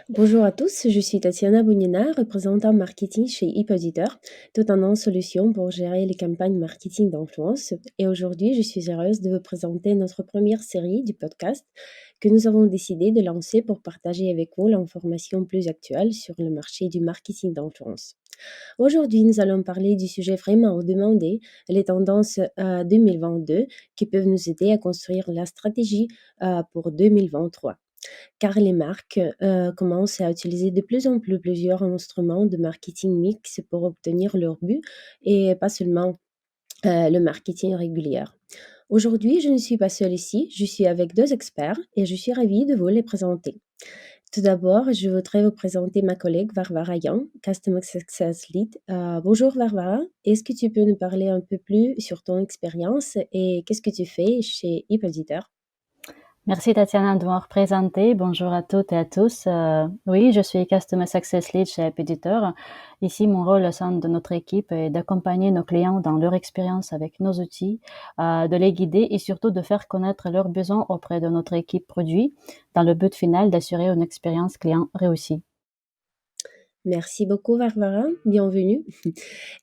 Bonjour à tous, je suis Tatiana Bounina, représentant marketing chez HipAuditor, tout un an solution pour gérer les campagnes marketing d'influence. Et aujourd'hui, je suis heureuse de vous présenter notre première série du podcast que nous avons décidé de lancer pour partager avec vous l'information plus actuelle sur le marché du marketing d'influence. Aujourd'hui, nous allons parler du sujet vraiment demandé, les tendances 2022 qui peuvent nous aider à construire la stratégie pour 2023 car les marques commencent à utiliser de plus en plus plusieurs instruments de marketing mix pour obtenir leur but et pas seulement le marketing régulier. Aujourd'hui, je ne suis pas seule ici, je suis avec deux experts et je suis ravie de vous les présenter. Tout d'abord, je voudrais vous présenter ma collègue Varvara Young, Customer Success Lead. Bonjour Varvara, est-ce que tu peux nous parler un peu plus sur ton expérience et qu'est-ce que tu fais chez HipAuditor? Merci Tatiana de m'avoir présenté. Bonjour à toutes et à tous. Oui, je suis Customer Success Lead chez Appeditor. Ici, mon rôle au sein de notre équipe est d'accompagner nos clients dans leur expérience avec nos outils, de les guider et surtout de faire connaître leurs besoins auprès de notre équipe produit dans le but final d'assurer une expérience client réussie. Merci beaucoup, Varvara. Bienvenue.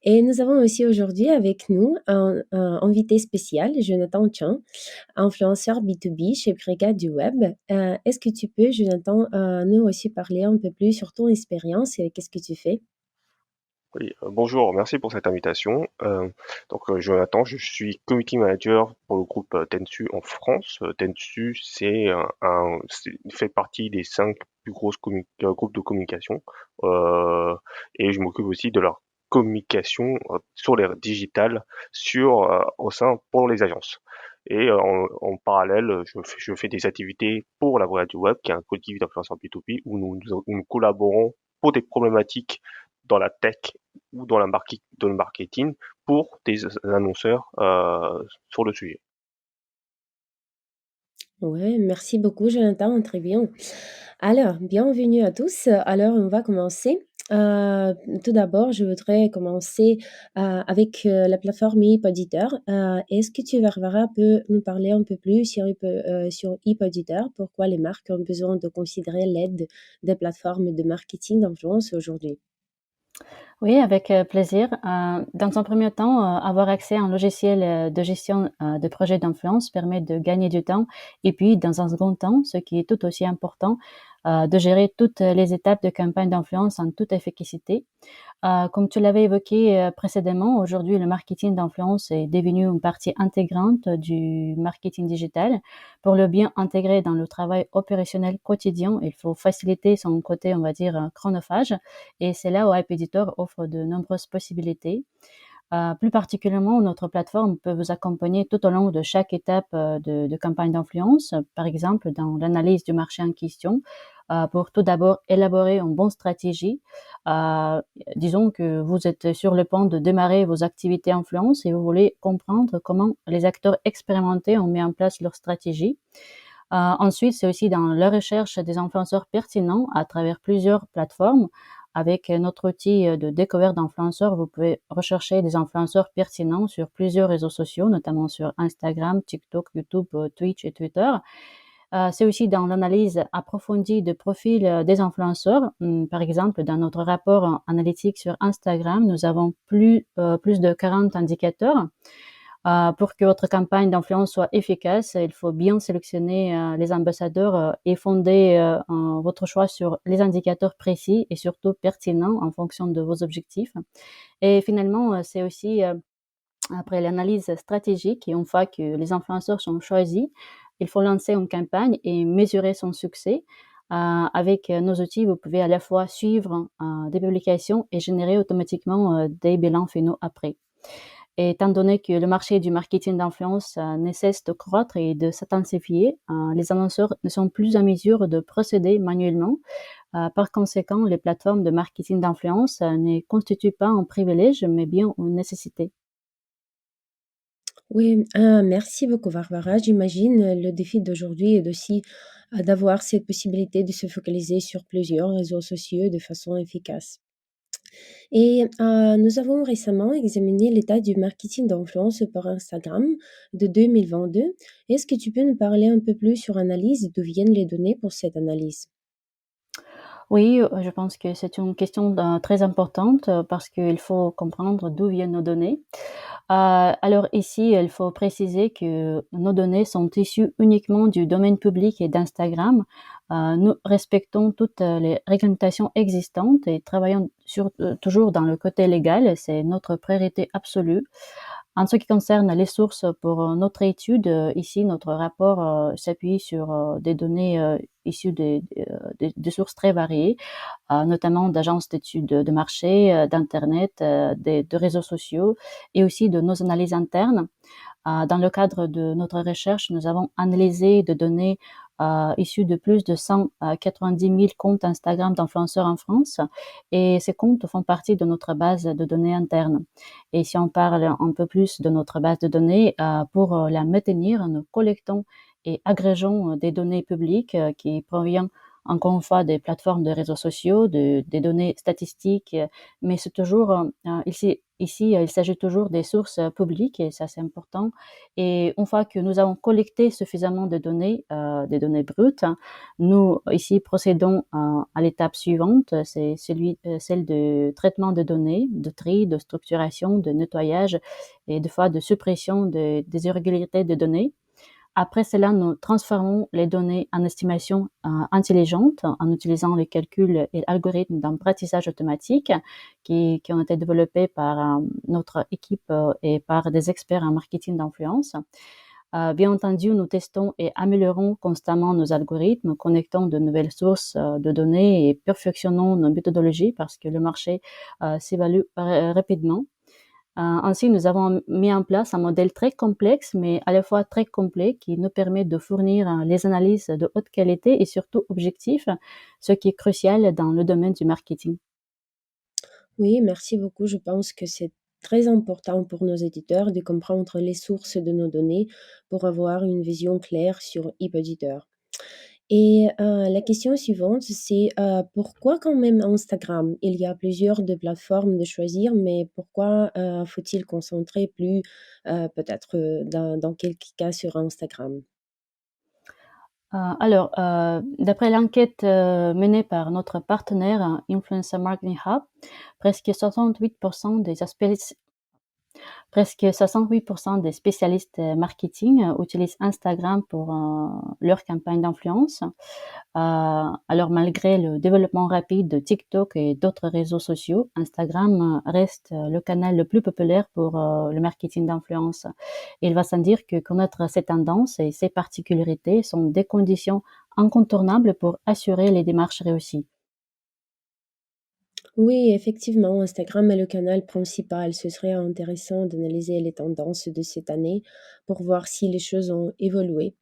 Et nous avons aussi aujourd'hui avec nous un invité spécial, Jonathan Chan, influenceur B2B chez Brigade du Web. Est-ce que tu peux, Jonathan, nous aussi parler un peu plus sur ton expérience et qu'est-ce que tu fais? Oui, bonjour, merci pour cette invitation. Jonathan, je suis community manager pour le groupe Tensu en France. Tensu, fait partie des 5 plus grosses groupes de communication. Et je m'occupe aussi de leur communication sur les digitales au sein pour les agences. Et en parallèle, je fais des activités pour la Brigade du Web, qui est un collectif d'influenceurs B2B où nous collaborons pour des problématiques dans la tech ou dans le marketing pour des annonceurs sur le sujet. Ouais, merci beaucoup, Jonathan. Très bien. Alors, bienvenue à tous. Alors, on va commencer. Tout d'abord, je voudrais commencer avec la plateforme HipAuditor. Est-ce que tu, Varvara, peux nous parler un peu plus sur HipAuditor? Pourquoi les marques ont besoin de considérer l'aide des plateformes de marketing d'influence aujourd'hui? Oui, avec plaisir. Dans un premier temps, avoir accès à un logiciel de gestion de projets d'influence permet de gagner du temps. Et puis, dans un second temps, ce qui est tout aussi important, de gérer toutes les étapes de campagne d'influence en toute efficacité. Comme tu l'avais évoqué précédemment, aujourd'hui, le marketing d'influence est devenu une partie intégrante du marketing digital. Pour le bien intégrer dans le travail opérationnel quotidien, il faut faciliter son côté, on va dire, chronophage. Et c'est là où App Editor offre de nombreuses possibilités. Plus particulièrement, notre plateforme peut vous accompagner tout au long de chaque étape de campagne d'influence, par exemple dans l'analyse du marché en question, pour tout d'abord élaborer une bonne stratégie. Euh, Disons que vous êtes sur le point de démarrer vos activités influence et vous voulez comprendre comment les acteurs expérimentés ont mis en place leur stratégie. Ensuite, c'est aussi dans la recherche des influenceurs pertinents à travers plusieurs plateformes. Avec notre outil de découverte d'influenceurs, vous pouvez rechercher des influenceurs pertinents sur plusieurs réseaux sociaux, notamment sur Instagram, TikTok, YouTube, Twitch et Twitter. C'est aussi dans l'analyse approfondie de profils des influenceurs. Par exemple, dans notre rapport analytique sur Instagram, nous avons plus de 40 indicateurs. Pour que votre campagne d'influence soit efficace, il faut bien sélectionner les ambassadeurs et fonder votre choix sur les indicateurs précis et surtout pertinents en fonction de vos objectifs. Et finalement, c'est aussi après l'analyse stratégique et une fois que les influenceurs sont choisis, il faut lancer une campagne et mesurer son succès. Avec nos outils, vous pouvez à la fois suivre des publications et générer automatiquement des bilans finaux après. Et étant donné que le marché du marketing d'influence ne cesse de croître et de s'intensifier, les annonceurs ne sont plus en mesure de procéder manuellement. Par conséquent, les plateformes de marketing d'influence ne constituent pas un privilège, mais bien une nécessité. Oui, merci beaucoup, Varvara. J'imagine le défi d'aujourd'hui est aussi d'avoir cette possibilité de se focaliser sur plusieurs réseaux sociaux de façon efficace. Et nous avons récemment examiné l'état du marketing d'influence par Instagram de 2022. Est-ce que tu peux nous parler un peu plus sur l'analyse et d'où viennent les données pour cette analyse? Oui, je pense que c'est une question très importante parce qu'il faut comprendre d'où viennent nos données. Alors ici, il faut préciser que nos données sont issues uniquement du domaine public et d'Instagram. Nous respectons toutes les réglementations existantes et travaillons toujours dans le côté légal. C'est notre priorité absolue. En ce qui concerne les sources pour notre étude, ici, notre rapport s'appuie sur des données issues des sources très variées, notamment d'agences d'études de marché, d'Internet, de réseaux sociaux et aussi de nos analyses internes. Dans le cadre de notre recherche, nous avons analysé des données issues de plus de 190 000 comptes Instagram d'influenceurs en France et ces comptes font partie de notre base de données interne. Et si on parle un peu plus de notre base de données, pour la maintenir, nous collectons et agrégeons des données publiques qui proviennent encore une fois des plateformes de réseaux sociaux, des données statistiques, mais c'est toujours ici, il s'agit toujours des sources publiques et ça c'est important. Et une fois que nous avons collecté suffisamment de données, des données brutes, nous ici procédons à l'étape suivante, c'est celle de traitement de données, de tri, de structuration, de nettoyage et des fois de suppression des irrégularités de données. Après cela, nous transformons les données en estimations intelligentes en utilisant les calculs et algorithmes d'apprentissage automatique qui ont été développés par notre équipe et par des experts en marketing d'influence. Bien entendu, nous testons et améliorons constamment nos algorithmes, connectons de nouvelles sources de données et perfectionnons nos méthodologies parce que le marché s'évalue rapidement. Ainsi, nous avons mis en place un modèle très complexe, mais à la fois très complet, qui nous permet de fournir les analyses de haute qualité et surtout objectifs, ce qui est crucial dans le domaine du marketing. Oui, merci beaucoup. Je pense que c'est très important pour nos éditeurs de comprendre les sources de nos données pour avoir une vision claire sur ePauditeur. Et la question suivante, c'est pourquoi quand même Instagram? Il y a plusieurs de plateformes de choisir, mais pourquoi faut-il concentrer plus peut-être dans quelques cas sur Instagram? Alors, d'après l'enquête menée par notre partenaire Influencer Marketing Hub, presque 68% des presque 68% des spécialistes marketing utilisent Instagram pour leur campagne d'influence. Alors malgré le développement rapide de TikTok et d'autres réseaux sociaux, Instagram reste le canal le plus populaire pour le marketing d'influence. Il va sans dire que connaître ces tendances et ces particularités sont des conditions incontournables pour assurer les démarches réussies. Oui, effectivement, Instagram est le canal principal. Ce serait intéressant d'analyser les tendances de cette année pour voir si les choses ont évolué.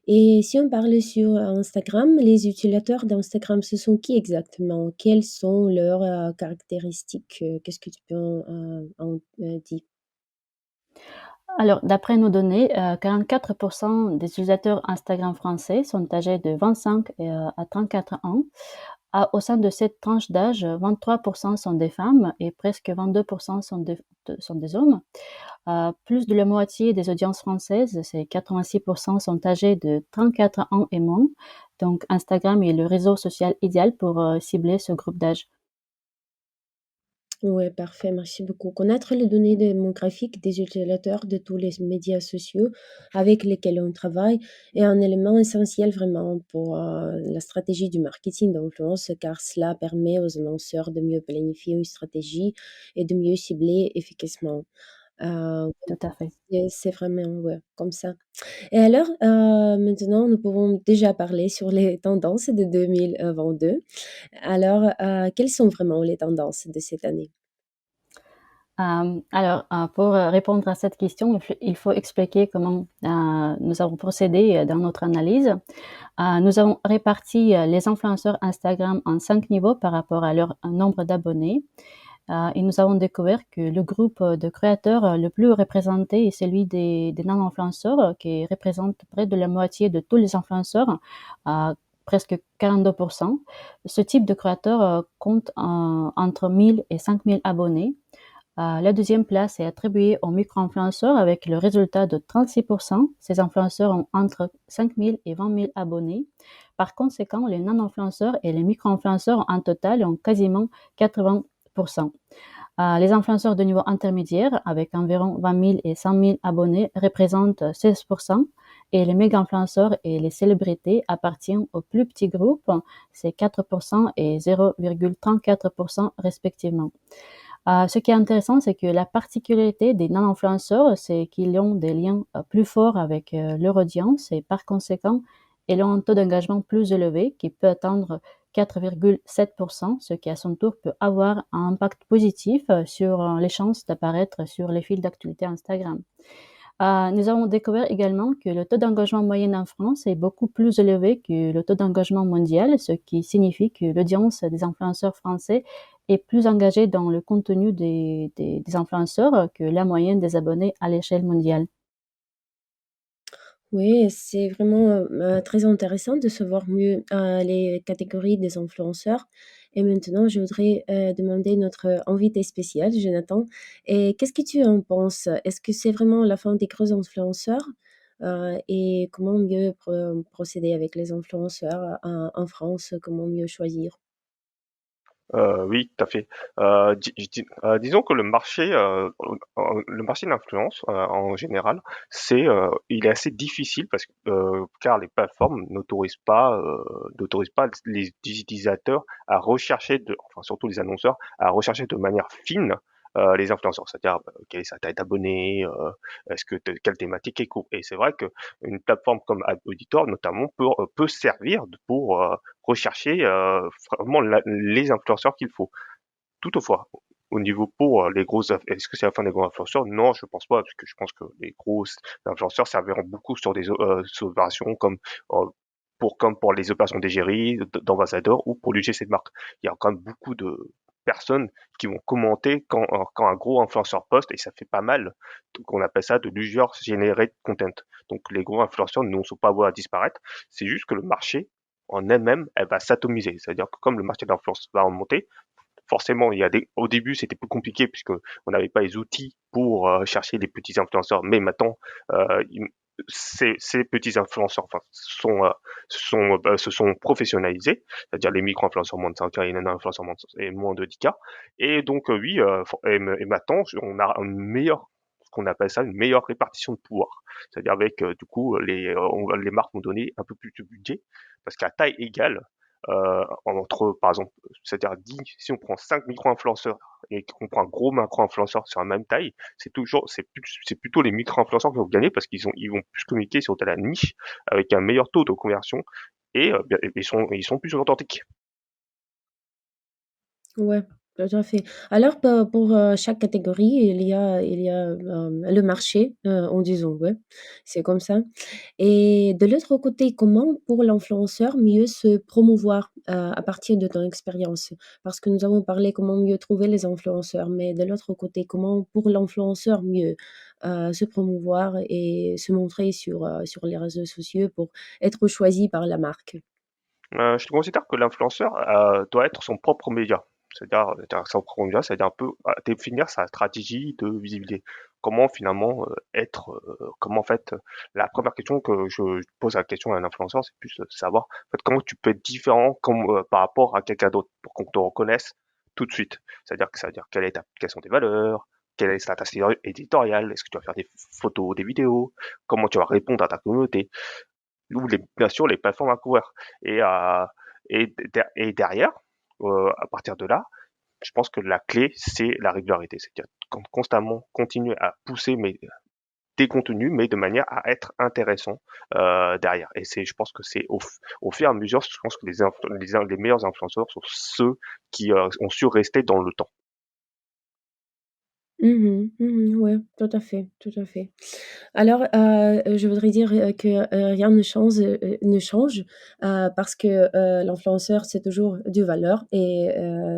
Et si on parle sur Instagram, les utilisateurs d'Instagram, ce sont qui exactement? Quelles sont leurs caractéristiques? Qu'est-ce que tu peux en dire? Alors, d'après nos données, 44% des utilisateurs Instagram français sont âgés de 25 à 34 ans. Au sein de cette tranche d'âge, 23% sont des femmes et presque 22% sont des hommes. Plus de la moitié des audiences françaises, c'est 86%, sont âgés de 34 ans et moins. Donc, Instagram est le réseau social idéal pour cibler ce groupe d'âge. Ouais, parfait, merci beaucoup. Connaître les données démographiques des utilisateurs de tous les médias sociaux avec lesquels on travaille est un élément essentiel vraiment pour la stratégie du marketing d'influence, car cela permet aux annonceurs de mieux planifier une stratégie et de mieux cibler efficacement. Euh, Tout à fait. et c'est vraiment ouais, comme ça. Et alors, maintenant, nous pouvons déjà parler sur les tendances de 2022. Alors, quelles sont vraiment les tendances de cette année? Alors, pour répondre à cette question, il faut expliquer comment nous avons procédé dans notre analyse. Nous avons réparti les influenceurs Instagram en 5 niveaux par rapport à leur nombre d'abonnés. Et nous avons découvert que le groupe de créateurs le plus représenté est celui des non-influenceurs, qui représente près de la moitié de tous les influenceurs, presque 42%. Ce type de créateur compte entre 1000 et 5000 abonnés. La deuxième place est attribuée aux micro-influenceurs avec le résultat de 36%. Ces influenceurs ont entre 5 000 et 20 000 abonnés. Par conséquent, les non-influenceurs et les micro-influenceurs en total ont quasiment 80%. Les influenceurs de niveau intermédiaire, avec environ 20 000 et 100 000 abonnés, représentent 16%, et les méga-influenceurs et les célébrités appartiennent au plus petit groupe, c'est 4% et 0,34% respectivement. Ce qui est intéressant, c'est que la particularité des non-influenceurs, c'est qu'ils ont des liens plus forts avec leur audience et par conséquent, ils ont un taux d'engagement plus élevé qui peut atteindre 4,7%, ce qui à son tour peut avoir un impact positif sur les chances d'apparaître sur les fils d'actualité Instagram. Nous avons découvert également que le taux d'engagement moyen en France est beaucoup plus élevé que le taux d'engagement mondial, ce qui signifie que l'audience des influenceurs français est plus engagée dans le contenu des influenceurs que la moyenne des abonnés à l'échelle mondiale. Oui, c'est vraiment, très intéressant de savoir mieux, les catégories des influenceurs et maintenant je voudrais, demander notre invité spécial, Jonathan et qu'est-ce que tu en penses? Est-ce que c'est vraiment la fin des gros influenceurs? Et comment mieux procéder avec les influenceurs, en France? Comment mieux choisir? Oui, tout à fait. Disons que le marché de l'influence, en général, il est assez difficile parce que, car les plateformes n'autorisent pas les utilisateurs à rechercher enfin surtout les annonceurs, à rechercher de manière fine les influenceurs. C'est-à-dire, quelle est sa taille d'abonnés, quelle thématique est court. Et c'est vrai que une plateforme comme Ad Auditor, notamment, peut servir pour rechercher vraiment les influenceurs qu'il faut. Toutefois, au niveau pour les grosses, est-ce que c'est la fin des gros influenceurs? Non, je pense pas, parce que je pense que les gros influenceurs serviront beaucoup sur sur des opérations comme pour les opérations d'égérie, d'ambassadeurs ou pour l'UGC de marque. Il y a quand même beaucoup de personnes qui vont commenter quand un gros influenceur poste et ça fait pas mal. Donc on appelle ça de l'user generated content. Donc les gros influenceurs ne sont pas voués à disparaître. C'est juste que le marché en elle-même, elle va s'atomiser. C'est-à-dire que comme le marché de l'influence va remonter, forcément, au début, c'était plus compliqué puisque on n'avait pas les outils pour chercher les petits influenceurs. Mais maintenant, euh, il- ces petits influenceurs, enfin, se sont professionnalisés, c'est-à-dire les micro-influenceurs moins de 5K et les nano-influenceurs et moins de 10K. Et donc, oui, et maintenant, on a ce qu'on appelle ça, une meilleure répartition de pouvoir. C'est-à-dire avec, du coup, les marques vont donner un peu plus de budget parce qu'à taille égale, entre, par exemple, c'est-à-dire si on prend 5 micro-influenceurs et qu'on prend un gros macro-influenceur sur la même taille, c'est plutôt les micro-influenceurs qui vont gagner parce ils vont plus communiquer sur de la niche avec un meilleur taux de conversion et ils sont plus authentiques. Ouais, tout à fait. Alors pour, chaque catégorie, il y a, le marché, en disant, ouais, c'est comme ça et de l'autre côté, comment pour l'influenceur mieux se promouvoir, à partir de ton expérience? Parce que nous avons parlé comment mieux trouver les influenceurs, mais de l'autre côté, comment pour l'influenceur mieux, se promouvoir et se montrer sur les réseaux sociaux pour être choisi par la marque? Je considère que l'influenceur doit être son propre média. C'est-à-dire son propre média, c'est-à-dire un peu définir sa stratégie de visibilité. Comment finalement comment en fait, la première question que je pose la question à un influenceur, c'est plus de savoir en fait, comment tu peux être différent par rapport à quelqu'un d'autre pour qu'on te reconnaisse tout de suite. C'est-à-dire quelles sont tes valeurs, quelle est ta stratégie éditoriale, est-ce que tu vas faire des photos, des vidéos, comment tu vas répondre à ta communauté ou bien sûr les plateformes à couvrir. Et, euh, et derrière, à partir de là, je pense que la clé, c'est la régularité. C'est-à-dire constamment continuer à pousser des contenus, mais de manière à être intéressant derrière. Et je pense que au fur et à mesure, je pense que les meilleurs influenceurs sont ceux qui ont su rester dans le temps. Mmh. Ouais, tout à fait, tout à fait. Alors, je voudrais dire, que, rien ne change, parce que, l'influenceur, c'est toujours du valeur et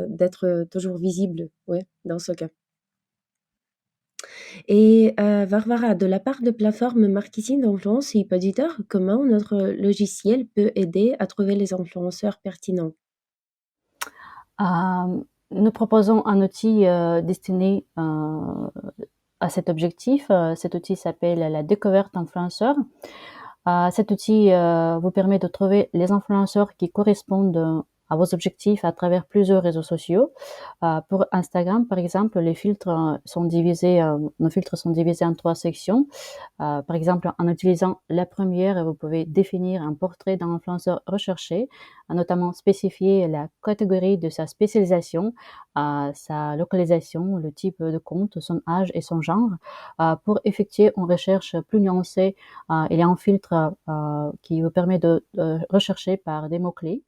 d'être, toujours visible, ouais, dans ce cas. Et Varvara, de la part de plateformes marketing d'influence et auditeurs, comment notre logiciel peut aider à trouver les influenceurs pertinents? Nous proposons un outil destiné à cet objectif. Cet outil s'appelle la découverte influenceur. Cet outil vous permet de trouver les influenceurs qui correspondent à vos objectifs à travers plusieurs réseaux sociaux. Pour Instagram, par exemple, nos filtres sont divisés en 3 sections. Par exemple, en utilisant la première, vous pouvez définir un portrait d'un influenceur recherché, notamment spécifier la catégorie de sa spécialisation, sa localisation, le type de compte, son âge et son genre. Pour effectuer une recherche plus nuancée, il y a un filtre qui vous permet de rechercher par des mots-clés.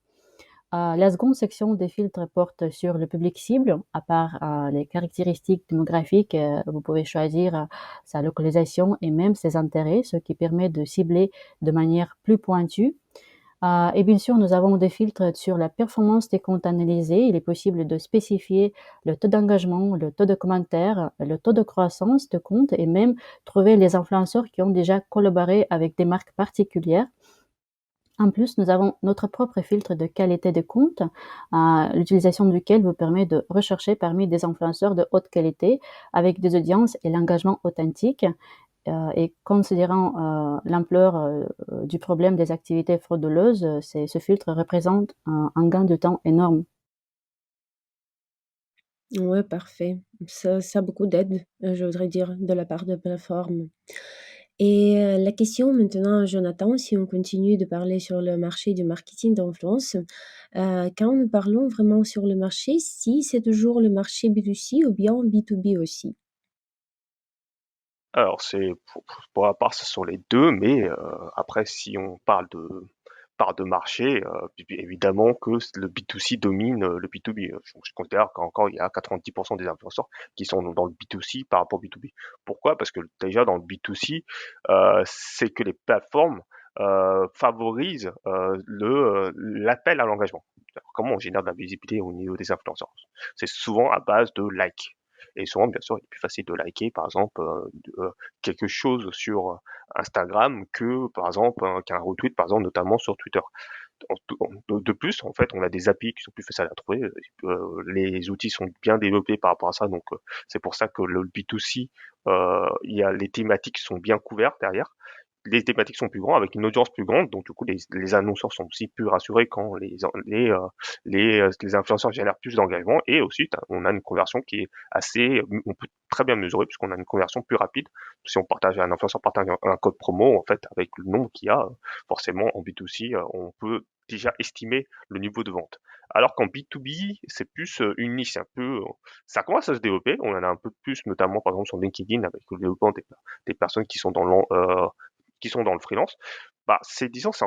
La seconde section des filtres porte sur le public cible. À part les caractéristiques démographiques, vous pouvez choisir sa localisation et même ses intérêts, ce qui permet de cibler de manière plus pointue. Et bien sûr, nous avons des filtres sur la performance des comptes analysés. Il est possible de spécifier le taux d'engagement, le taux de commentaires, le taux de croissance de compte et même trouver les influenceurs qui ont déjà collaboré avec des marques particulières. En plus, nous avons notre propre filtre de qualité de compte, l'utilisation duquel vous permet de rechercher parmi des influenceurs de haute qualité avec des audiences et l'engagement authentique. Et considérant l'ampleur du problème des activités frauduleuses, ce filtre représente un gain de temps énorme. Ouais, parfait. Ça a beaucoup d'aide, je voudrais dire, de la part de plateformes. Et la question maintenant, Jonathan, si on continue de parler sur le marché du marketing d'influence, quand nous parlons vraiment sur le marché, si c'est toujours le marché B2C ou bien B2B aussi? Alors c'est pour ma part, ce sont les 2, mais après si on parle de part de marché, évidemment que le B2C domine le B2B. Je considère qu'encore il y a 90% des influenceurs qui sont dans le B2C par rapport au B2B. Pourquoi? Parce que déjà dans le B2C, c'est que les plateformes favorisent l'appel à l'engagement. Alors, comment on génère de la visibilité au niveau des influenceurs? C'est souvent à base de likes. Et souvent, bien sûr, il est plus facile de liker, par exemple, quelque chose sur Instagram que, par exemple, qu'un retweet, par exemple, notamment sur Twitter. De plus, en fait, on a des API qui sont plus faciles à trouver. Les outils sont bien développés par rapport à ça, donc c'est pour ça que le B2C, il y a les thématiques sont bien couvertes derrière. Les thématiques sont plus grandes, avec une audience plus grande, donc du coup les annonceurs sont aussi plus rassurés quand les influenceurs génèrent plus d'engagement, et aussi on a une conversion qui est assez, on peut très bien mesurer puisqu'on a une conversion plus rapide. Si on partage un influenceur partage un code promo, en fait, avec le nombre qu'il y a, forcément en B2C, on peut déjà estimer le niveau de vente. Alors qu'en B2B, c'est plus une niche, un peu, ça commence à se développer. On en a un peu plus, notamment par exemple sur LinkedIn, avec le développement des personnes qui sont qui sont dans le freelance. Bah, c'est disons, ça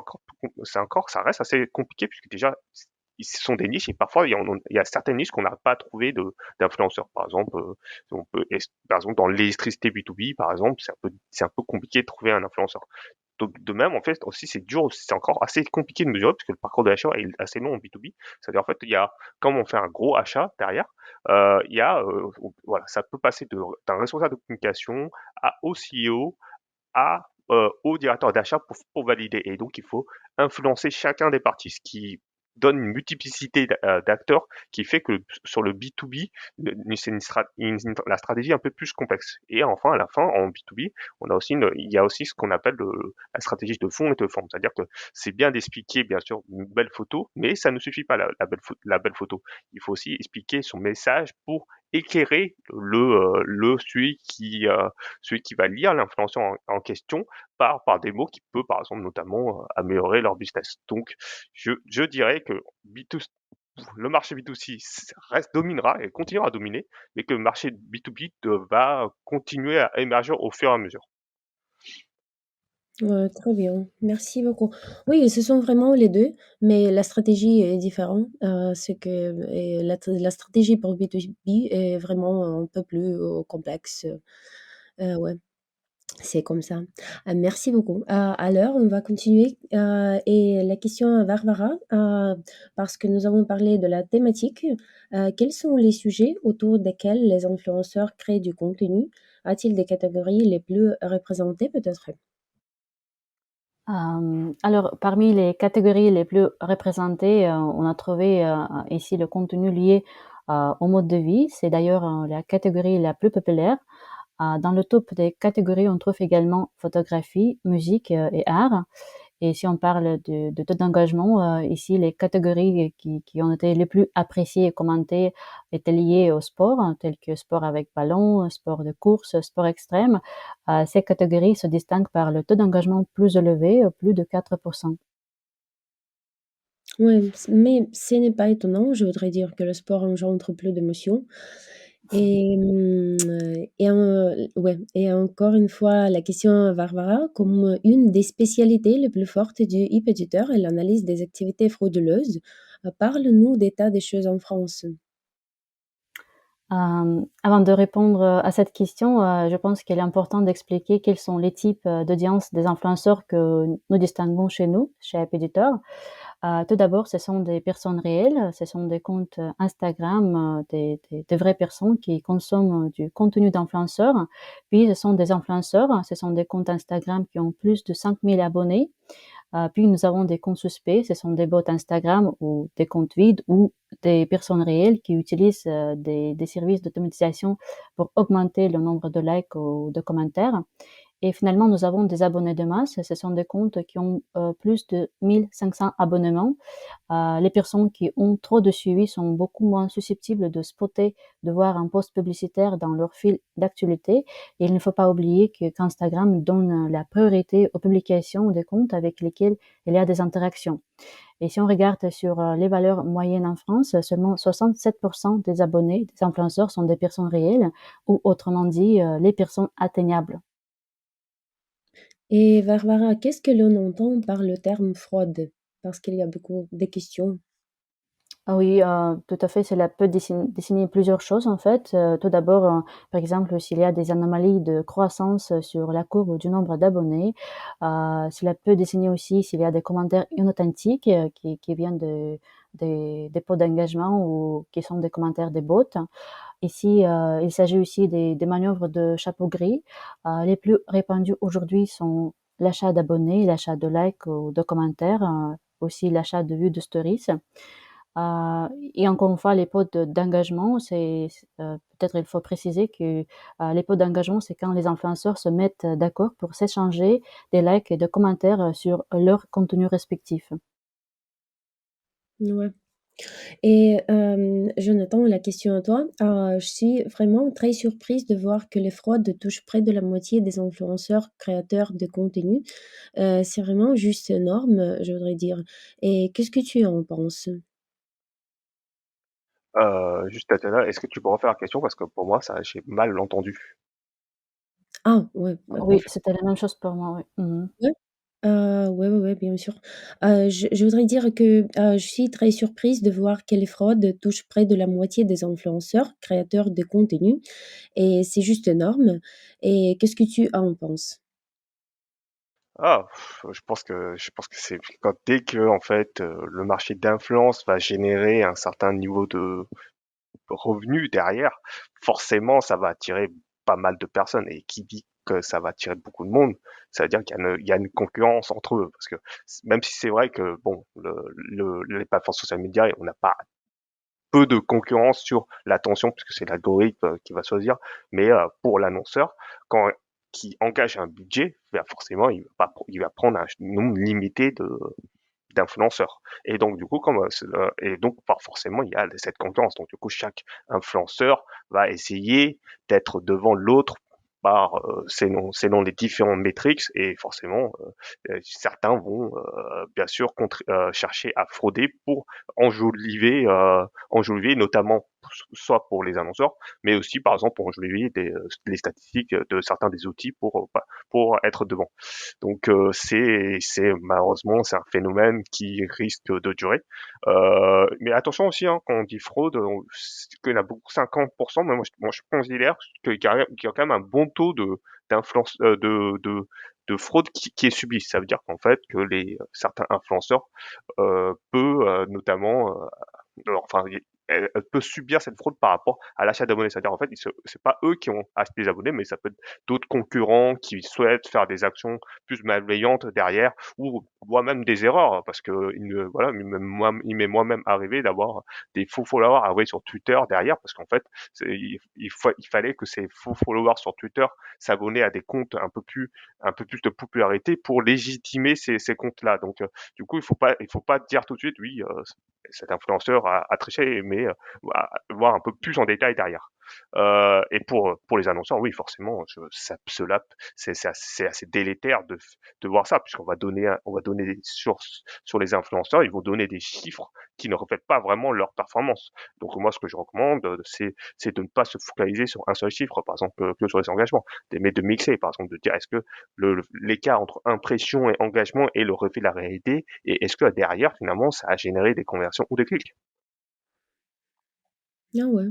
reste assez compliqué puisque déjà, ce sont des niches et parfois il y a certaines niches qu'on n'arrive pas à trouver d'influenceurs. Par exemple, par exemple dans l'électricité B2B, par exemple, c'est un peu compliqué de trouver un influenceur. Donc, de même, en fait, aussi, c'est dur, c'est encore assez compliqué de mesurer parce que le parcours d'achat est assez long en B2B. C'est-à-dire, en fait, comme on fait un gros achat derrière, voilà, ça peut passer d'un responsable de communication au CEO, au directeur d'achat pour valider. Et donc, il faut influencer chacun des parties, ce qui donne une multiplicité d'acteurs qui fait que sur le B2B, c'est la stratégie un peu plus complexe. Et enfin, à la fin, en B2B, il y a aussi ce qu'on appelle la stratégie de fond et de forme. C'est-à-dire que c'est bien d'expliquer, bien sûr, une belle photo, mais ça ne suffit pas, la belle photo. Il faut aussi expliquer son message pour éclairer celui qui va lire l'influenceur en question par des mots qui peuvent, par exemple, notamment améliorer leur business. Donc, je dirais que B2, le marché B2C dominera et continuera à dominer, mais que le marché B2B va continuer à émerger au fur et à mesure. Ouais, très bien, merci beaucoup. Oui, ce sont vraiment les 2, mais la stratégie est différente. C'est que et la stratégie pour B2B est vraiment un peu plus, complexe. Ouais, c'est comme ça. Merci beaucoup. Alors on va continuer, et la question à Barbara, parce que nous avons parlé de la thématique. Quels sont les sujets autour desquels les influenceurs créent du contenu? A-t-il des catégories les plus représentées peut-être? Alors, parmi les catégories les plus représentées, on a trouvé ici le contenu lié au mode de vie. C'est d'ailleurs la catégorie la plus populaire. Dans le top des catégories, on trouve également photographie, musique et art. Et si on parle de taux d'engagement, ici, les catégories qui ont été les plus appréciées et commentées étaient liées au sport, hein, tels que sport avec ballon, sport de course, sport extrême. Ces catégories se distinguent par le taux d'engagement plus élevé, plus de 4%. Ouais, mais ce n'est pas étonnant, je voudrais dire que le sport engendre plus d'émotions et encore une fois, la question à Barbara, comme une des spécialités les plus fortes du e-péditeur est l'analyse des activités frauduleuses. Parle-nous d'état des choses en France. Avant de répondre à cette question, je pense qu'il est important d'expliquer quels sont les types d'audience des influenceurs que nous distinguons chez nous, chez Appéditeur. Tout d'abord, ce sont des personnes réelles, ce sont des comptes Instagram, des vraies personnes qui consomment du contenu d'influenceurs. Puis, ce sont des influenceurs, ce sont des comptes Instagram qui ont plus de 5000 abonnés. Puis nous avons des comptes suspects, ce sont des bots Instagram ou des comptes vides ou des personnes réelles qui utilisent des services d'automatisation pour augmenter le nombre de likes ou de commentaires. Et finalement, nous avons des abonnés de masse. Ce sont des comptes qui ont plus de 1500 abonnements. Les personnes qui ont trop de suivi sont beaucoup moins susceptibles de spotter, de voir un post publicitaire dans leur fil d'actualité. Et il ne faut pas oublier qu'Instagram donne la priorité aux publications des comptes avec lesquels il y a des interactions. Et si on regarde sur les valeurs moyennes en France, seulement 67% des abonnés des influenceurs sont des personnes réelles, ou autrement dit, les personnes atteignables. Et Barbara, qu'est-ce que l'on entend par le terme fraude? Parce qu'il y a beaucoup de questions. Ah oui, tout à fait, cela peut désigner plusieurs choses en fait. Tout d'abord, par exemple, s'il y a des anomalies de croissance sur la courbe du nombre d'abonnés. Cela peut désigner aussi s'il y a des commentaires inauthentiques, qui viennent des pots d'engagement ou qui sont des commentaires des bots. Ici, il s'agit aussi des manœuvres de chapeau gris. Les plus répandues aujourd'hui sont l'achat d'abonnés, l'achat de likes ou de commentaires, aussi l'achat de vues de stories. Et encore une fois, les pots d'engagement, peut-être il faut préciser que les pots d'engagement, c'est quand les influenceurs se mettent d'accord pour s'échanger des likes et des commentaires sur leur contenu respectif. Ouais. Et Jonathan, la question à toi. Je suis vraiment très surprise de voir que les fraudes touchent près de la moitié des influenceurs créateurs de contenu. C'est vraiment juste énorme, je voudrais dire. Et qu'est-ce que tu en penses? Juste Tatiana, est-ce que tu peux refaire la question parce que pour moi, ça, j'ai mal entendu. Ah ouais, bah, Oui, parfait. c'était la même chose pour moi, oui. Mmh. Ouais. Ouais, bien sûr. Je voudrais dire que, je suis très surprise de voir que les fraudes touchent près de la moitié des influenceurs créateurs de contenu et c'est juste énorme. Et qu'est-ce que tu en penses? Ah, je pense que c'est quand dès que en fait le marché d'influence va générer un certain niveau de revenus derrière, forcément ça va attirer pas mal de personnes. Et qui dit que ça va attirer beaucoup de monde, ça veut dire qu'il y a une concurrence entre eux. Parce que même si c'est vrai que bon, les plateformes social media, on n'a pas peu de concurrence sur l'attention, puisque c'est l'algorithme qui va choisir. Mais pour l'annonceur, quand qui engage un budget, ben forcément, il va prendre un nombre limité d'influenceurs. Et donc, du coup, et donc, par forcément, il y a cette concurrence. Donc, du coup, chaque influenceur va essayer d'être devant l'autre par selon les différents métriques et forcément certains vont bien sûr chercher à frauder pour enjoliver notamment soit pour les annonceurs mais aussi par exemple pour enjoliver les statistiques de certains des outils pour être devant. Donc c'est malheureusement c'est un phénomène qui risque de durer. Mais attention aussi hein, quand on dit fraude, qu'il y en a beaucoup 50%, mais moi je considère qu'il y a quand même un bon taux d'influence de fraude qui est subi. Ça veut dire qu'en fait que les certains influenceurs peut notamment enfin elle peut subir cette fraude par rapport à l'achat d'abonnés. C'est-à-dire, en fait, c'est pas eux qui ont acheté les abonnés, mais ça peut être d'autres concurrents qui souhaitent faire des actions plus malveillantes derrière, ou voire même des erreurs, parce que voilà, il m'est moi-même arrivé d'avoir des faux followers arrivés sur Twitter derrière, parce qu'en fait, il fallait que ces faux followers sur Twitter s'abonnaient à des comptes un peu plus de popularité pour légitimer ces comptes-là. Donc, du coup, il faut pas dire tout de suite, oui, cet influenceur a triché, mais voir un peu plus en détail derrière. Et pour les annonceurs, oui, forcément, cela, c'est assez délétère de voir ça, puisqu'on va on va donner sur les influenceurs, ils vont donner des chiffres qui ne reflètent pas vraiment leur performance. Donc moi, ce que je recommande, c'est de ne pas se focaliser sur un seul chiffre, par exemple, que sur les engagements, mais de mixer, par exemple, de dire est-ce que l'écart entre impression et engagement est le reflet de la réalité, et est-ce que derrière, finalement, ça a généré des conversions ou des clics. Ah ouais.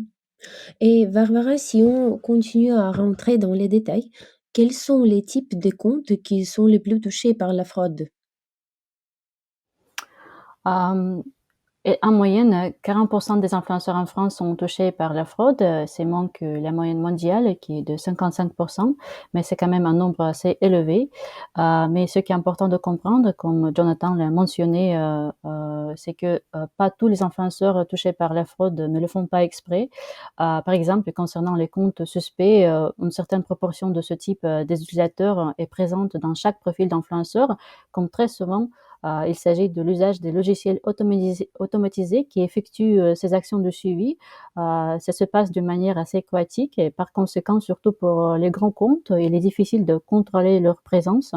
Et Barbara, si on continue à rentrer dans les détails, quels sont les types de comptes qui sont les plus touchés par la fraude? Euh, Et en moyenne, 40% des influenceurs en France sont touchés par la fraude. C'est moins que la moyenne mondiale qui est de 55%, mais c'est quand même un nombre assez élevé. Mais ce qui est important de comprendre, comme Jonathan l'a mentionné, c'est que pas tous les influenceurs touchés par la fraude ne le font pas exprès. Par exemple, concernant les comptes suspects, une certaine proportion de ce type des utilisateurs est présente dans chaque profil d'influenceur, comme très souvent il s'agit de l'usage des logiciels automatisés qui effectuent ces actions de suivi. Ça se passe d'une manière assez chaotique et par conséquent, surtout pour les grands comptes, il est difficile de contrôler leur présence.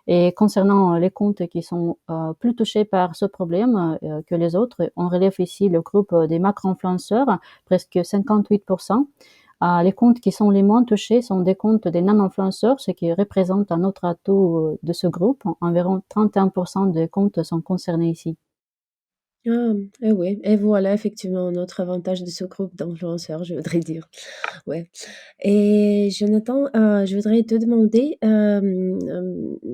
Et concernant les comptes qui sont plus touchés par ce problème que les autres, on relève ici le groupe des macro-influenceurs, presque 58%. Les comptes qui sont les moins touchés sont des comptes des non-influenceurs, ce qui représente un autre atout de ce groupe. Environ 31% des comptes sont concernés ici. Ah, et ouais, et voilà effectivement un autre avantage de ce groupe d'influenceurs, je voudrais dire. Ouais. Et Jonathan, je voudrais te demander,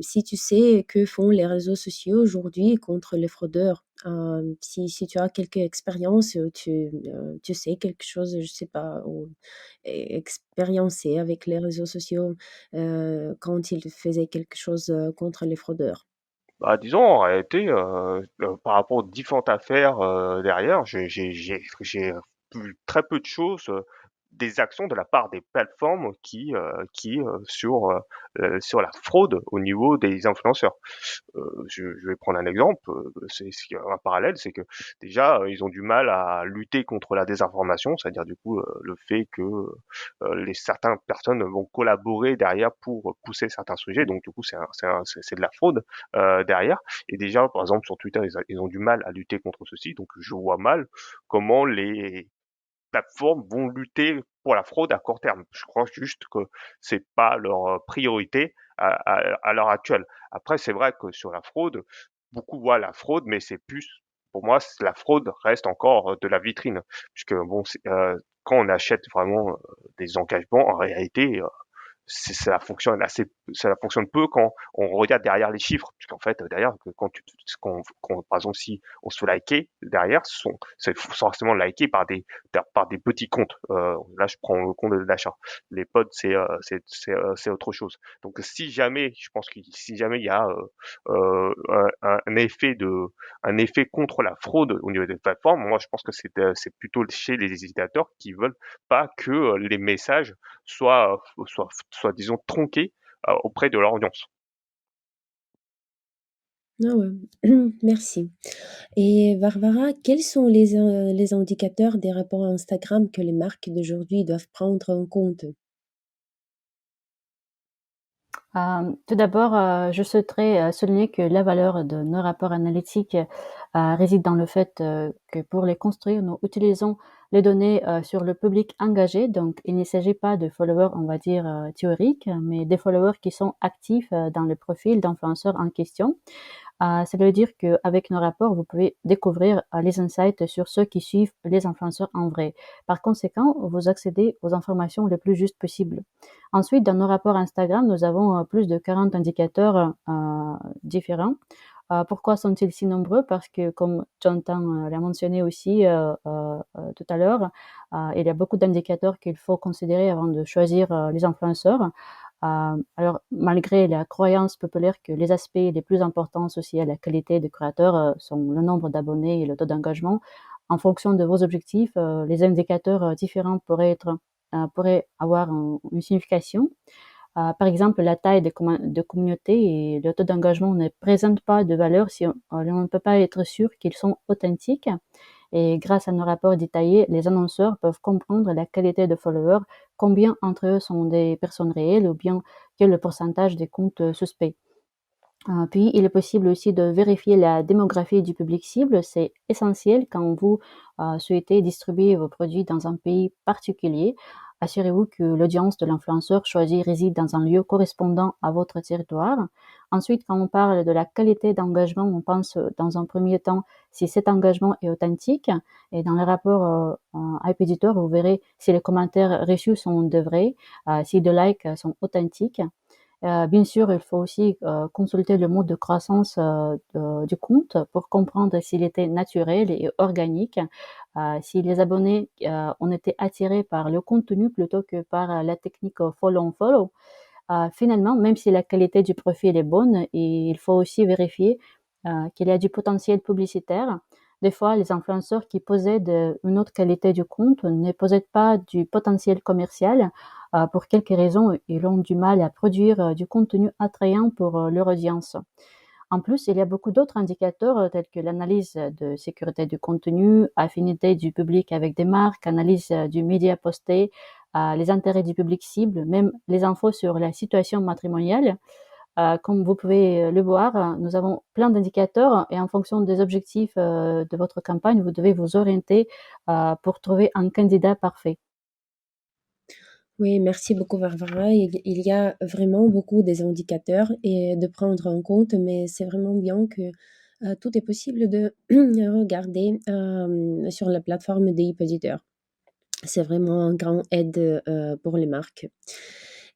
si tu sais que font les réseaux sociaux aujourd'hui contre les fraudeurs? Si tu as quelques expériences, tu sais quelque chose, je sais pas, ou expériencé avec les réseaux sociaux, quand ils faisaient quelque chose, contre les fraudeurs? Bah, disons, en réalité, par rapport aux différentes affaires derrière, j'ai vu très peu de choses, des actions de la part des plateformes sur la fraude au niveau des influenceurs. Je vais prendre un exemple, un parallèle, c'est que déjà, ils ont du mal à lutter contre la désinformation, c'est-à-dire du coup le fait que certaines personnes vont collaborer derrière pour pousser certains sujets, donc du coup c'est de la fraude derrière. Et déjà, par exemple sur Twitter, ils ont du mal à lutter contre ceci, donc je vois mal comment les plateformes vont lutter pour la fraude à court terme. Je crois juste que c'est pas leur priorité à l'heure actuelle. Après, c'est vrai que sur la fraude, beaucoup voient la fraude, mais c'est plus, pour moi, la fraude reste encore de la vitrine, puisque bon, quand on achète vraiment des engagements, en réalité, ça fonctionne peu quand on regarde derrière les chiffres, puisqu'en fait derrière par exemple si on se fait liker derrière, c'est forcément liké par des petits comptes. Là je prends le compte d'achat. Les pods c'est autre chose. Donc si jamais, je pense que si jamais il y a un effet contre la fraude au niveau des plateformes, moi je pense que c'est plutôt chez les utilisateurs qui veulent pas que les messages soit disons tronqués auprès de leur audience. Ah ouais, merci. Et Barbara, quels sont les indicateurs des rapports Instagram que les marques d'aujourd'hui doivent prendre en compte? Tout d'abord, je souhaiterais souligner que la valeur de nos rapports analytiques réside dans le fait que pour les construire, nous utilisons les données sur le public engagé. Donc, il ne s'agit pas de followers, on va dire, théoriques, mais des followers qui sont actifs dans le profil d'influenceurs en question. Ça veut dire qu'avec nos rapports, vous pouvez découvrir les insights sur ceux qui suivent les influenceurs en vrai. Par conséquent, vous accédez aux informations les plus justes possibles. Ensuite, dans nos rapports Instagram, nous avons plus de 40 indicateurs différents. Pourquoi sont-ils si nombreux? Parce que comme Jonathan l'a mentionné aussi tout à l'heure, il y a beaucoup d'indicateurs qu'il faut considérer avant de choisir les influenceurs. Alors, malgré la croyance populaire que les aspects les plus importants associés à la qualité des créateurs sont le nombre d'abonnés et le taux d'engagement, en fonction de vos objectifs, les indicateurs différents pourraient avoir une signification. Par exemple, la taille de communauté et le taux d'engagement ne présentent pas de valeur si on ne peut pas être sûr qu'ils sont authentiques. Et grâce à nos rapports détaillés, les annonceurs peuvent comprendre la qualité de followers, combien entre eux sont des personnes réelles ou bien quel est le pourcentage des comptes suspects. Puis, il est possible aussi de vérifier la démographie du public cible. C'est essentiel quand vous souhaitez distribuer vos produits dans un pays particulier. Assurez-vous que l'audience de l'influenceur choisi réside dans un lieu correspondant à votre territoire. Ensuite, quand on parle de la qualité d'engagement, on pense dans un premier temps si cet engagement est authentique. Et dans le rapport Hype Editor, vous verrez si les commentaires reçus sont de vrais, si les likes sont authentiques. Bien sûr, il faut aussi consulter le mode de croissance du compte pour comprendre s'il était naturel et organique, si les abonnés ont été attirés par le contenu plutôt que par la technique follow on follow. Finalement, même si la qualité du profil est bonne, il faut aussi vérifier qu'il y a du potentiel publicitaire. Des fois, les influenceurs qui possèdent une autre qualité du compte ne possèdent pas du potentiel commercial. Pour quelques raisons, ils ont du mal à produire du contenu attrayant pour leur audience. En plus, il y a beaucoup d'autres indicateurs tels que l'analyse de sécurité du contenu, affinité du public avec des marques, analyse du média posté, les intérêts du public cible, même les infos sur la situation matrimoniale. Comme vous pouvez le voir, nous avons plein d'indicateurs et en fonction des objectifs de votre campagne, vous devez vous orienter pour trouver un candidat parfait. Oui, merci beaucoup Barbara. Il y a vraiment beaucoup des indicateurs et de prendre en compte, mais c'est vraiment bien que tout est possible de regarder sur la plateforme des éditeurs. C'est vraiment un grand aide pour les marques.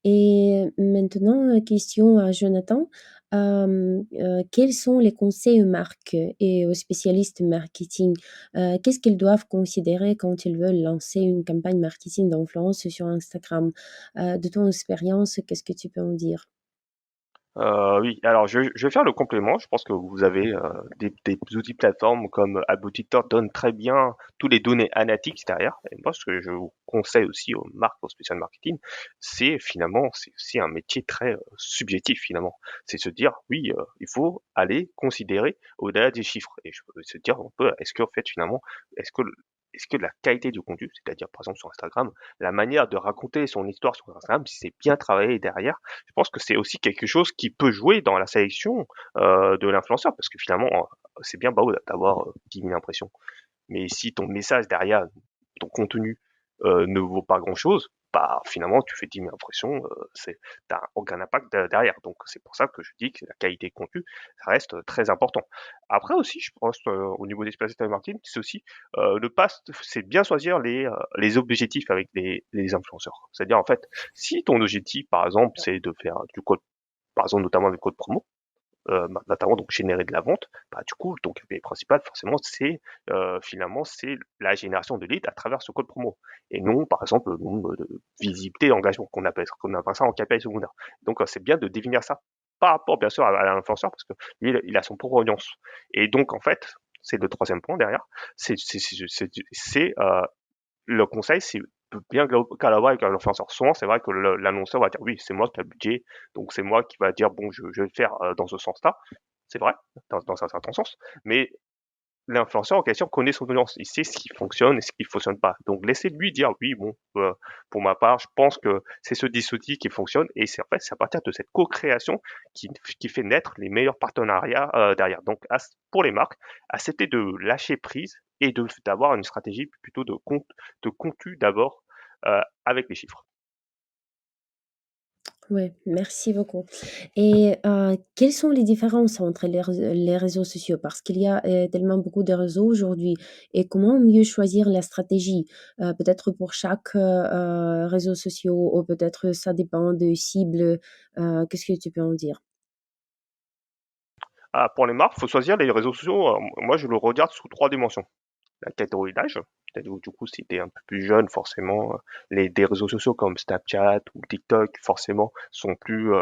Et maintenant, question à Jonathan. Quels sont les conseils aux marques et aux spécialistes marketing? Qu'est-ce qu'ils doivent considérer quand ils veulent lancer une campagne marketing d'influence sur Instagram? De ton expérience, qu'est-ce que tu peux en dire? Oui, alors je vais faire le complément. Je pense que vous avez des outils plateformes comme Aboutitor donnent très bien tous les données analytiques derrière. Et moi, ce que je vous conseille aussi aux marques, aux spécial marketing, c'est finalement, c'est aussi un métier très subjectif finalement. C'est se dire, oui, il faut aller considérer au-delà des chiffres et je peux se dire, on peut, est-ce qu'en fait finalement, est-ce que est-ce que la qualité du contenu, c'est-à-dire par exemple sur Instagram, la manière de raconter son histoire sur Instagram, si c'est bien travaillé derrière, je pense que c'est aussi quelque chose qui peut jouer dans la sélection de l'influenceur, parce que finalement, c'est bien beau d'avoir 10 000 impressions, mais si ton message derrière, ton contenu ne vaut pas grand-chose, bah finalement tu fais 10 000 impressions, t'as aucun impact derrière. Donc c'est pour ça que je dis que la qualité de contenu, ça reste très important. Après aussi, je pense au niveau des spécialistes marketing, c'est aussi le pass, c'est bien choisir les objectifs avec les influenceurs. C'est-à-dire en fait, si ton objectif par exemple c'est de faire du code, par exemple notamment avec code promo, notamment donc générer de la vente, bah, du coup, ton KPI principal, forcément, c'est finalement c'est la génération de leads à travers ce code promo. Et non, par exemple, le nombre de visibilité et engagement qu'on appelle ça en KPI secondaire. Donc, c'est bien de définir ça par rapport, bien sûr, à l'influenceur, parce que lui, il a son propre audience. Et donc, en fait, c'est le troisième point derrière, c'est le conseil, c'est de bien collaborer avec un influenceur. Souvent, c'est vrai que l'annonceur va dire oui, c'est moi qui ai le budget, donc c'est moi qui va dire bon, je vais le faire dans ce sens-là. C'est vrai, dans un certain sens, mais l'influenceur en question connaît son audience, il sait ce qui fonctionne et ce qui fonctionne pas. Donc laissez-lui dire oui, bon, pour ma part, je pense que c'est ce dispositif qui fonctionne et c'est en fait c'est à partir de cette co-création qui fait naître les meilleurs partenariats derrière. Donc pour les marques, acceptez de lâcher prise et d'avoir une stratégie plutôt de contenu d'abord avec les chiffres. Ouais, merci beaucoup. Et quelles sont les différences entre les réseaux sociaux? Parce qu'il y a tellement beaucoup de réseaux aujourd'hui. Et comment mieux choisir la stratégie? Peut-être pour chaque réseau social, ou peut-être ça dépend de cibles. Qu'est-ce que tu peux en dire? Ah, pour les marques, faut choisir les réseaux sociaux. Moi, je le regarde sous 3 dimensions. La catégorie d'âge, c'est-à-dire du coup, si tu es un peu plus jeune, forcément, des réseaux sociaux comme Snapchat ou TikTok, forcément, sont plus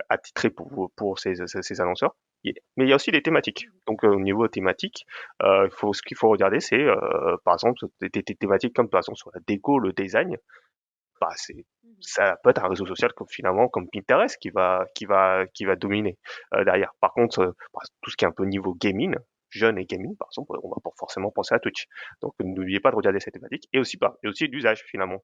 attitrés pour ces annonceurs. Mais il y a aussi les thématiques. Donc, au niveau thématique, ce qu'il faut regarder, c'est, par exemple, des thématiques comme, par exemple, sur la déco, le design. Bah, ça peut être un réseau social comme finalement comme Pinterest qui va dominer derrière. Par contre, tout ce qui est un peu niveau gaming, jeune et gaming, par exemple, on va pas forcément penser à Twitch. Donc n'oubliez pas de regarder cette thématique et aussi d'usage finalement.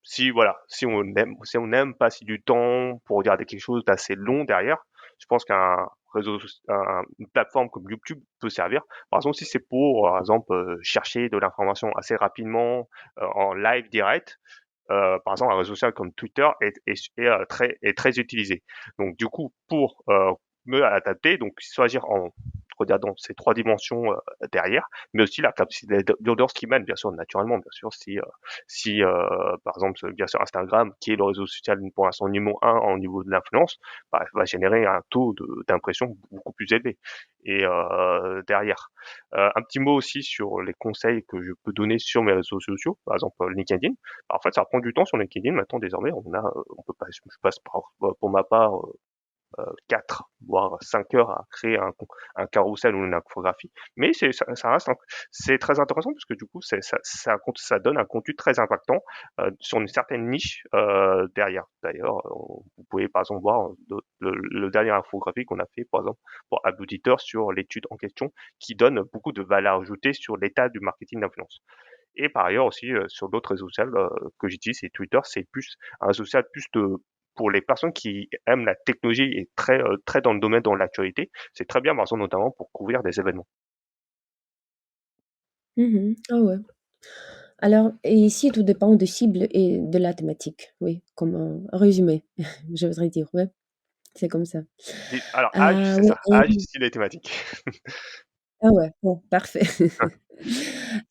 Si voilà, si on aime passer du temps pour regarder quelque chose d'assez long derrière, je pense une plateforme comme YouTube peut servir. Par exemple, si c'est pour, par exemple, chercher de l'information assez rapidement en live direct, par exemple, un réseau social comme Twitter est très utilisé. Donc, du coup, pour me adapter, donc choisir en regardant ces 3 dimensions derrière, mais aussi la capacité d'audience qui mène, bien sûr, naturellement, bien sûr, si par exemple, bien sûr, Instagram, qui est le réseau social pour l'instant numéro 1 en niveau de l'influence, bah, va générer un taux d'impression beaucoup plus élevé. Et derrière, un petit mot aussi sur les conseils que je peux donner sur mes réseaux sociaux, par exemple LinkedIn. En fait, ça prend du temps sur LinkedIn. Maintenant, désormais, on peut pas, je passe pour ma part, 4 voire 5 heures à créer un carrousel ou une infographie. Mais ça reste, c'est très intéressant parce que du coup, ça donne un contenu très impactant sur une certaine niche derrière. D'ailleurs, vous pouvez par exemple voir le dernier infographie qu'on a fait, par exemple, pour Auditeur sur l'étude en question, qui donne beaucoup de valeur ajoutée sur l'état du marketing d'influence. Et par ailleurs aussi, sur d'autres réseaux sociaux que j'utilise, c'est Twitter, c'est plus un réseau social plus pour les personnes qui aiment la technologie et très dans le domaine de l'actualité. C'est très bien, par exemple, notamment pour couvrir des événements. Mmh. Ah ouais. Alors et ici, tout dépend de cible et de la thématique, oui, comme un résumé, je voudrais dire, ouais, c'est comme ça. Alors, âge, Ah c'est ouais ça, et âge, style et thématique. ah ouais, bon, parfait.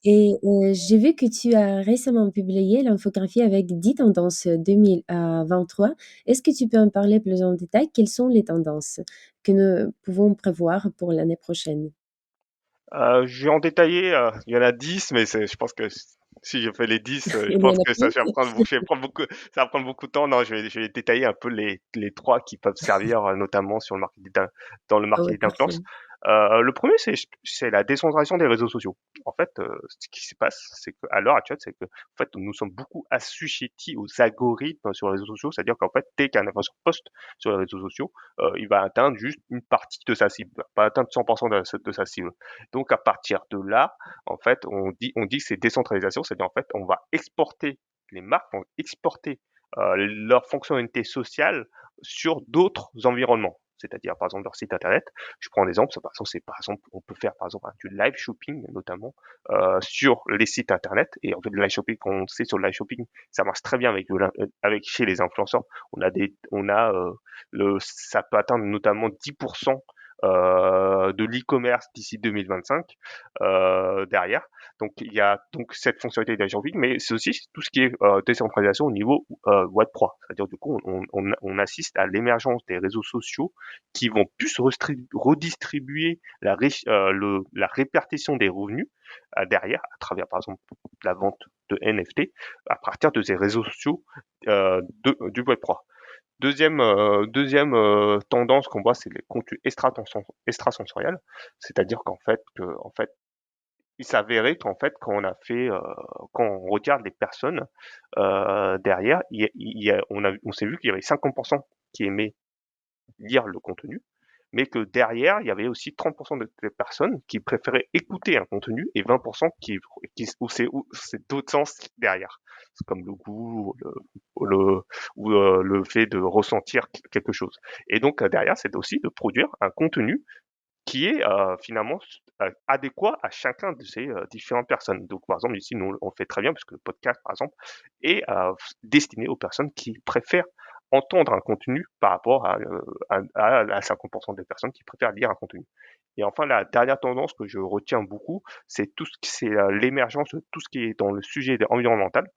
Et j'ai vu que tu as récemment publié l'infographie avec 10 tendances 2023. Est-ce que tu peux en parler plus en détail? Quelles sont les tendances que nous pouvons prévoir pour l'année prochaine? Je vais en détailler, il y en a 10, mais je pense que si je fais les 10, je Il y pense en a que plus? ça va prendre beaucoup de temps. Non, je vais détailler un peu les 3 qui peuvent servir, notamment dans le Ah ouais, marketing parfait. d'influence. Le premier, c'est la décentralisation des réseaux sociaux. En fait, ce qui se passe, c'est qu'à l'heure actuelle, c'est que, en fait, nous sommes beaucoup assujettis aux algorithmes sur les réseaux sociaux. C'est-à-dire qu'en fait, dès qu'un influenceur poste sur les réseaux sociaux, il va atteindre juste une partie de sa cible, il va pas atteindre 100% de sa cible. Donc à partir de là, en fait, on dit que c'est décentralisation, c'est-à-dire en fait, on va exporter, les marques vont exporter leurs fonctionnalités sociales sur d'autres environnements. C'est-à-dire, par exemple, leur site internet. Je prends un exemple. Par exemple, on peut faire, par exemple, du live shopping, notamment, sur les sites internet. Et en fait, le live shopping, on sait sur le live shopping, ça marche très bien chez les influenceurs. Ça peut atteindre notamment 10% de l'e-commerce d'ici 2025 derrière. Donc il y a donc cette fonctionnalité d'agent public, mais c'est aussi tout ce qui est décentralisation au niveau Web3. C'est-à-dire du coup on assiste à l'émergence des réseaux sociaux qui vont plus redistribuer la répartition des revenus derrière à travers par exemple la vente de NFT à partir de ces réseaux sociaux du Web3. Deuxième tendance qu'on voit, c'est les contenus extrasensoriels, c'est-à-dire en fait, il s'avérait qu'en fait, quand on regarde les personnes derrière, on s'est vu qu'il y avait 50% qui aimaient lire le contenu, mais que derrière, il y avait aussi 30% des personnes qui préféraient écouter un contenu et 20% où c'est d'autres sens derrière. C'est comme le goût, le, le fait de ressentir quelque chose. Et donc, derrière, c'est aussi de produire un contenu qui est finalement adéquat à chacun de ces différentes personnes. Donc, par exemple, ici, nous, on le fait très bien, parce que le podcast, par exemple, est destiné aux personnes qui préfèrent entendre un contenu par rapport à 50% des personnes qui préfèrent lire un contenu. Et enfin, la dernière tendance que je retiens beaucoup, c'est l'émergence de tout ce qui est dans le sujet environnemental.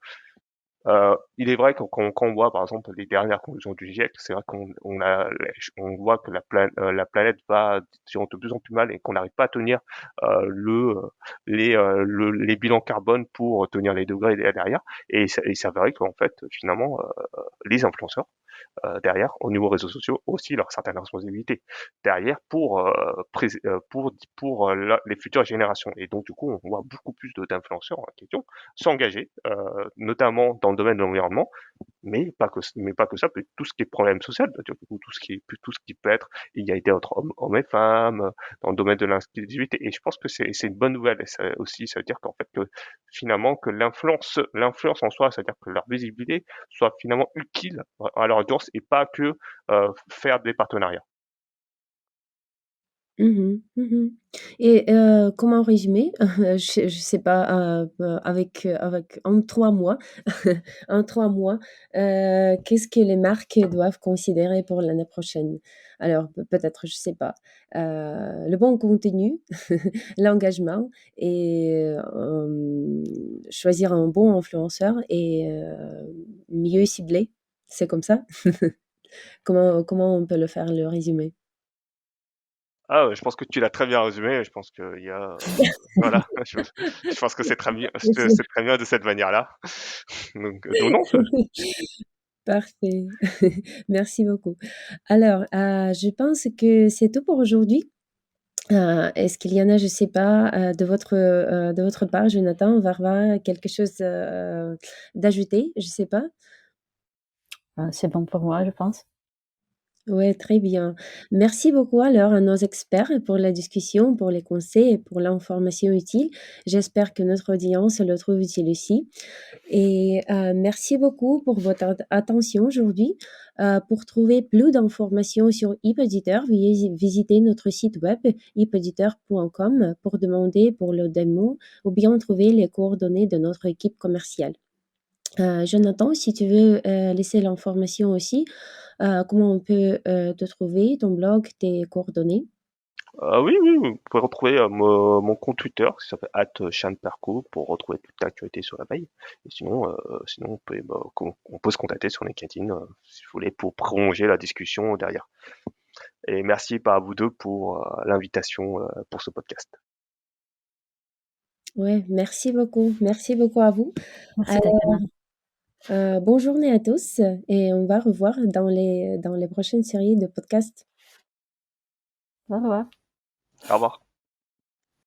Il est vrai que quand on voit par exemple les dernières conclusions du GIEC, c'est vrai on voit que la planète va de plus en plus mal et qu'on n'arrive pas à tenir les bilans carbone pour tenir les degrés derrière. Et c'est vrai qu'en fait, finalement, les influenceurs derrière, au niveau réseaux sociaux, aussi leur certaine responsabilité derrière pour les futures générations. Et donc, du coup, on voit beaucoup plus d'influenceurs en question s'engager, notamment dans le domaine de l'environnement, mais pas que ça, tout ce qui est problème social, tout ce qui peut être égalité entre hommes et femmes, dans le domaine de l'inclusivité. Et je pense que c'est une bonne nouvelle. Et ça aussi, ça veut dire qu'en fait, que finalement, que l'influence en soi, c'est-à-dire que leur visibilité soit finalement utile à leur audience et pas que faire des partenariats. Mmh mh. Mmh. Et comment résumer? Je sais pas, avec en 3 mois en 3 mois, qu'est-ce que les marques doivent considérer pour l'année prochaine? Alors peut-être, je sais pas, le bon contenu, l'engagement et choisir un bon influenceur et mieux cibler, c'est comme ça? Comment on peut le faire, le résumé? Ah, je pense que tu l'as très bien résumé. Je pense qu'il y a, voilà, je pense que c'est très bien, Merci. c'est très bien de cette manière-là. Donc non, Parfait. Merci beaucoup. Alors, je pense que c'est tout pour aujourd'hui. Est-ce qu'il y en a, je sais pas, de votre part, Jonathan, Varva, quelque chose, d'ajouter? Je sais pas? C'est bon pour moi, je pense. Ouais, très bien. Merci beaucoup alors à nos experts pour la discussion, pour les conseils et pour l'information utile. J'espère que notre audience le trouve utile aussi. Et merci beaucoup pour votre attention aujourd'hui. Pour trouver plus d'informations sur HipAuditeur, veuillez visiter notre site web hipauditeur.com pour demander pour le démo ou bien trouver les coordonnées de notre équipe commerciale. Jonathan, si tu veux laisser l'information aussi, comment on peut te trouver, ton blog, tes coordonnées? oui, oui, vous pouvez retrouver mon compte Twitter qui s'appelle @chanperco pour retrouver toute l'actualité sur la veille. Et sinon on peut se contacter sur LinkedIn si vous voulez pour prolonger la discussion derrière. Et merci à vous deux pour l'invitation pour ce podcast. Ouais, merci beaucoup à vous. Merci, Takana. Bonne journée à tous et on va revoir dans les prochaines séries de podcasts. Au revoir. Au revoir.